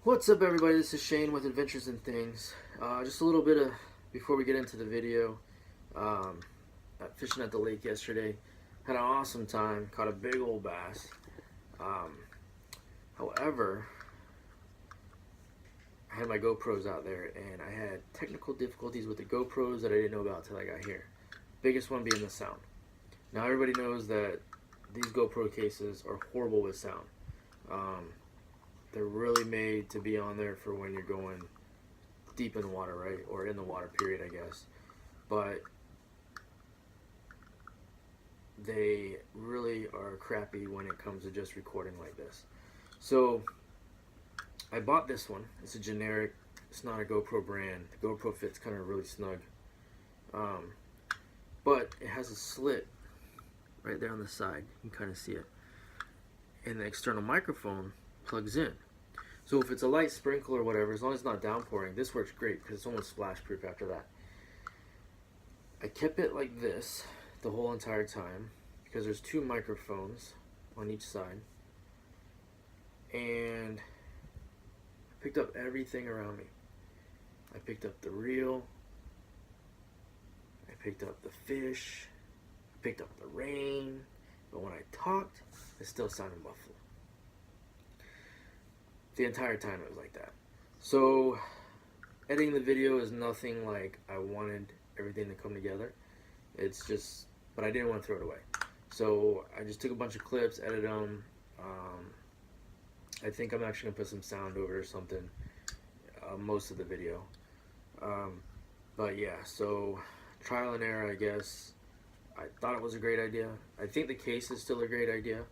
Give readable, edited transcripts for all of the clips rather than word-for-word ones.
What's up, everybody? This is Shane with Adventures and Things. Just a little bit of before we get into the video. Um, Fishing at the lake yesterday, had an awesome time. Caught a big old bass. Um, However, I had my GoPros out there, and I had technical difficulties with the GoPros that I didn't know about till I got here. Biggest one being the sound. Now everybody knows that these GoPro cases are horrible with sound. Um, they're really made to be on there for when you're going deep in the water, right? Or in the water, period, I guess. But they really are crappy when it comes to just recording like this. So I bought this one. It's a generic, it's not a GoPro brand. The GoPro fits kind of really snug. Um, but it has a slit right there on the side. You can kind of see it. And the external microphone plugs in. So if it's a light sprinkle or whatever, as long as it's not downpouring, this works great because it's almost splash proof after that. I kept it like this the whole entire time because there's two microphones on each side. And I picked up everything around me. I picked up the reel. I picked up the fish. I picked up the rain. But when I talked, it still sounded muffled. The entire time it was like that. So editing the video is nothing like I wanted everything to come together. It's just, but I didn't want to throw it away. So I just took a bunch of clips, edited them. I think I'm actually going to put some sound over it or something, most of the video. But yeah, so trial and error, I guess. I thought it was a great idea. I think the case is still a great idea.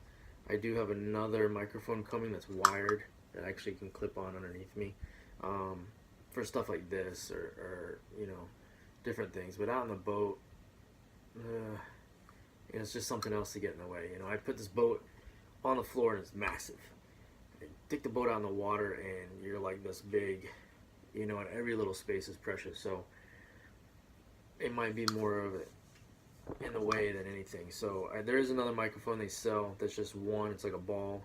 I do have another microphone coming that's wired that actually can clip on underneath me for stuff like this or you know, different things. But out on the boat, it's just something else to get in the way. You know, I put this boat on the floor and it's massive. I take the boat out in the water and you're like this big, you know, and every little space is precious. So it might be more of it in the way than anything. So there is another microphone they sell that's just one. It's like a ball.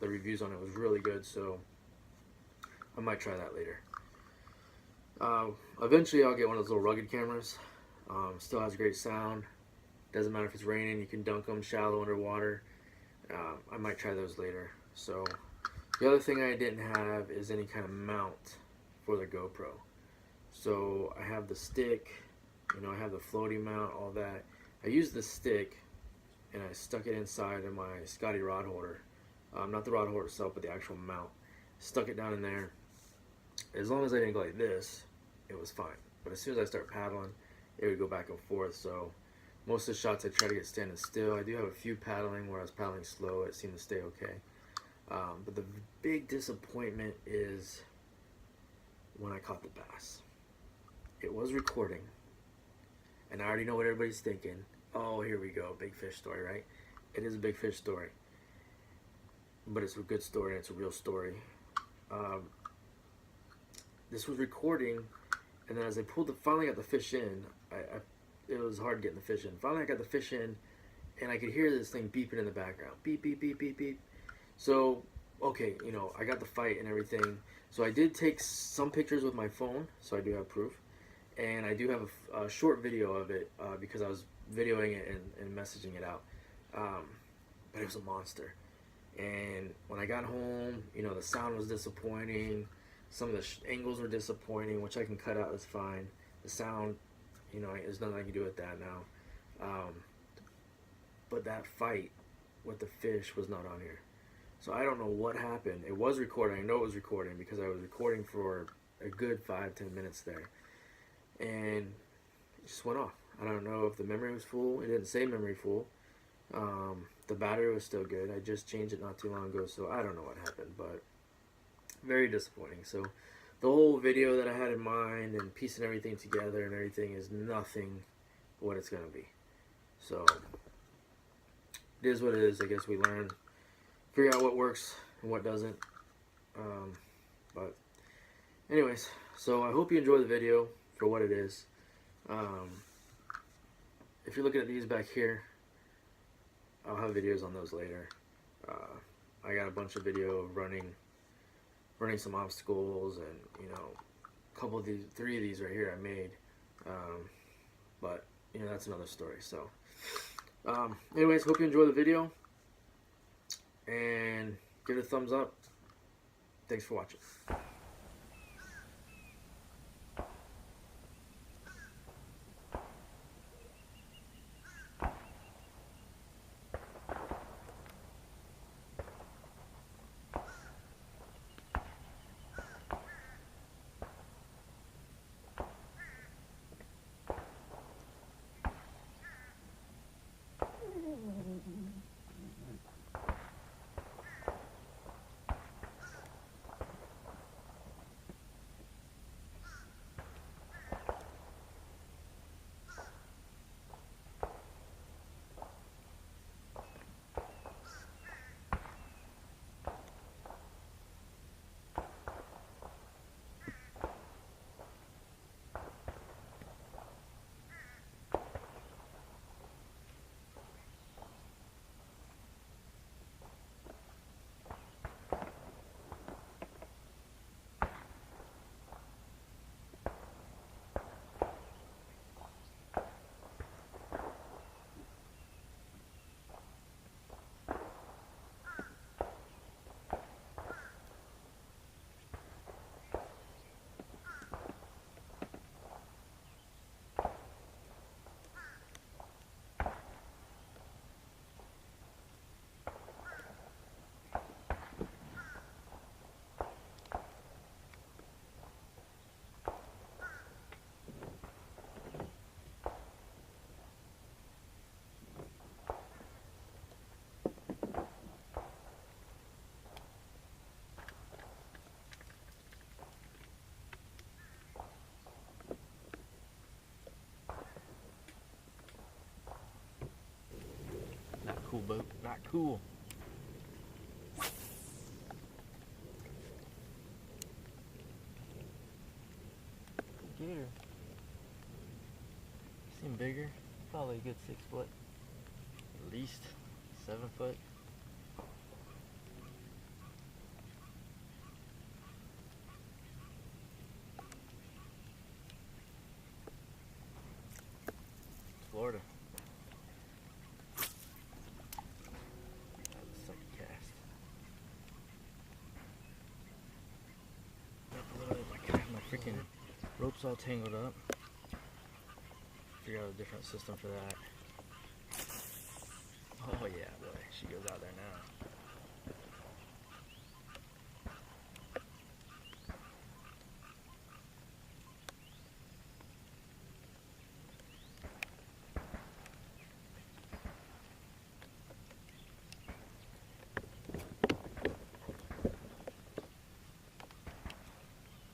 The reviews on it was really good, so I might try that later. Eventually I'll get one of those little rugged cameras. Still has great sound. Doesn't matter if it's raining, you can dunk them shallow underwater. I might try those later. So the other thing I didn't have is any kind of mount for the GoPro. So I have the stick, you know, I have the floating mount, all that. I used the stick and I stuck it inside of my Scotty rod holder. Not the rod holder itself, but the actual mount. Stuck it down in there. As long as I didn't go like this, it was fine. But as soon as I start paddling, it would go back and forth. So most of the shots I try to get standing still. I do have a few paddling where I was paddling slow. It seemed to stay okay. But the big disappointment is when I caught the bass. It was recording. And I already know what everybody's thinking. Oh, here we go, big fish story, right? It is a big fish story. But it's a good story and it's a real story. This was recording, and then as I finally got the fish in, it was hard getting the fish in. Finally I got the fish in, and I could hear this thing beeping in the background. Beep, beep, beep, beep, beep. So, okay, you know, I got the fight and everything. So I did take some pictures with my phone, so I do have proof. And I do have a short video of it because I was videoing it and messaging it out. But it was a monster. And when I got home, you know, the sound was disappointing. Some of the angles were disappointing, which I can cut out, it's fine. The sound, you know, there's nothing I can do with that now. But that fight with the fish was not on here. So I don't know what happened. It was recording. I know it was recording because I was recording for a good 5-10 minutes there. And it just went off. I don't know if the memory was full. It didn't say memory full. The battery was still good. I just changed it not too long ago, so I don't know what happened, but very disappointing. So the whole video that I had in mind and piecing everything together and everything is nothing what it's going to be. So it is what it is. I guess we learn, figure out what works and what doesn't. But anyways, so I hope you enjoy the video for what it is. If you're looking at these back here, I'll have videos on those later. I got a bunch of video of running running some obstacles, and you know, a couple of these, 3 of these right here I made. But you know, that's another story. So, anyways, hope you enjoy the video and give it a thumbs up. Thanks for watching. Not cool, boat. Not cool. Gator. Seem bigger. Probably a good 6 foot. At least 7 foot. Florida. That was the second cast. My freaking rope's all tangled up. Figure out a different system for that. Oh yeah, boy, she goes out there now.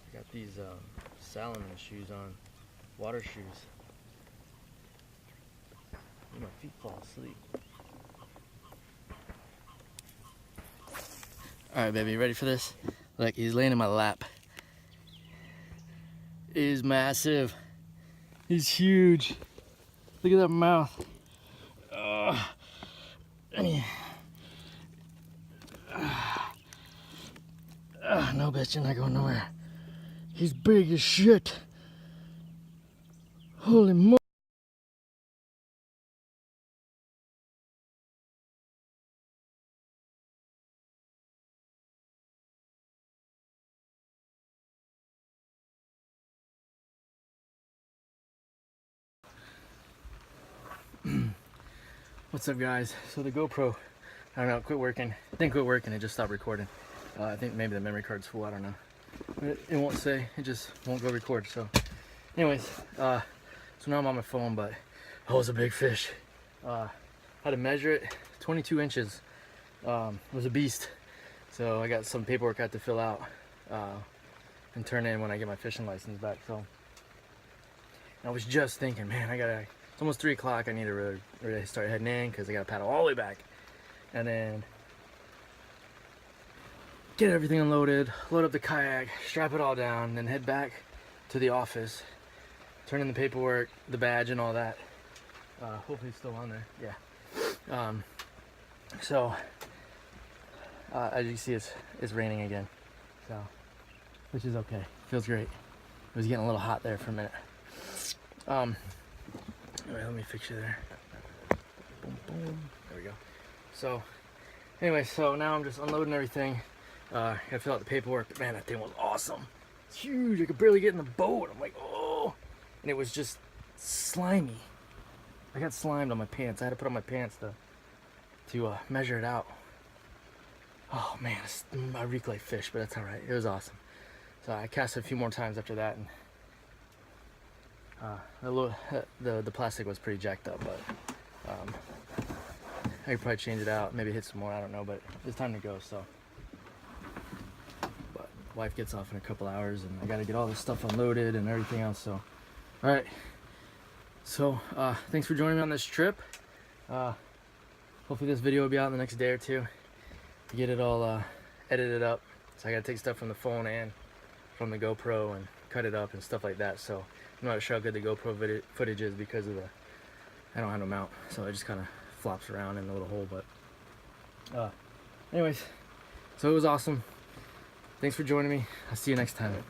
I got these salmon shoes on, water shoes. My feet fall asleep. Alright, baby, you ready for this? Look, he's laying in my lap. He's massive. He's huge. Look at that mouth. No, bitch, you're not going nowhere. He's big as shit. Holy moly. What's up, guys? So the GoPro, I don't know, quit working. It didn't quit working, it just stopped recording. I think maybe the memory card's full, I don't know. It won't say, it just won't go record. So anyways, so now I'm on my phone, but oh, it was a big fish. Had to measure it, 22 inches. It was a beast. So I got some paperwork I had to fill out and turn in when I get my fishing license back. So I was just thinking, man, it's almost 3 o'clock. I need to really start heading in because I got to paddle all the way back. And then get everything unloaded, load up the kayak, strap it all down, then head back to the office, turn in the paperwork, the badge and all that. Hopefully it's still on there. Yeah. So as you can see, it's raining again. So, which is okay. Feels great. It was getting a little hot there for a minute. Anyway, let me fix you there. Boom, boom. There we go. So, anyway, so now I'm just unloading everything. Gotta fill out the paperwork. Man, that thing was awesome. It's huge. I could barely get in the boat. I'm like, oh. And it was just slimy. I got slimed on my pants. I had to put on my pants to measure it out. Oh man, I reek like fish, but that's all right. It was awesome. So I cast it a few more times after that, and the plastic was pretty jacked up, but I could probably change it out, maybe hit some more. I don't know, but it's time to go. So, but wife gets off in a couple hours, and I got to get all this stuff unloaded and everything else. So, all right. So thanks for joining me on this trip. Hopefully this video will be out in the next day or two to get it all edited up. So I gotta take stuff from the phone and from the GoPro and cut it up and stuff like that. So I'm not sure how good the GoPro footage is because of I don't have no mount, so it just kind of flops around in the little hole. But anyways, so it was awesome. Thanks for joining me. I'll see you next time.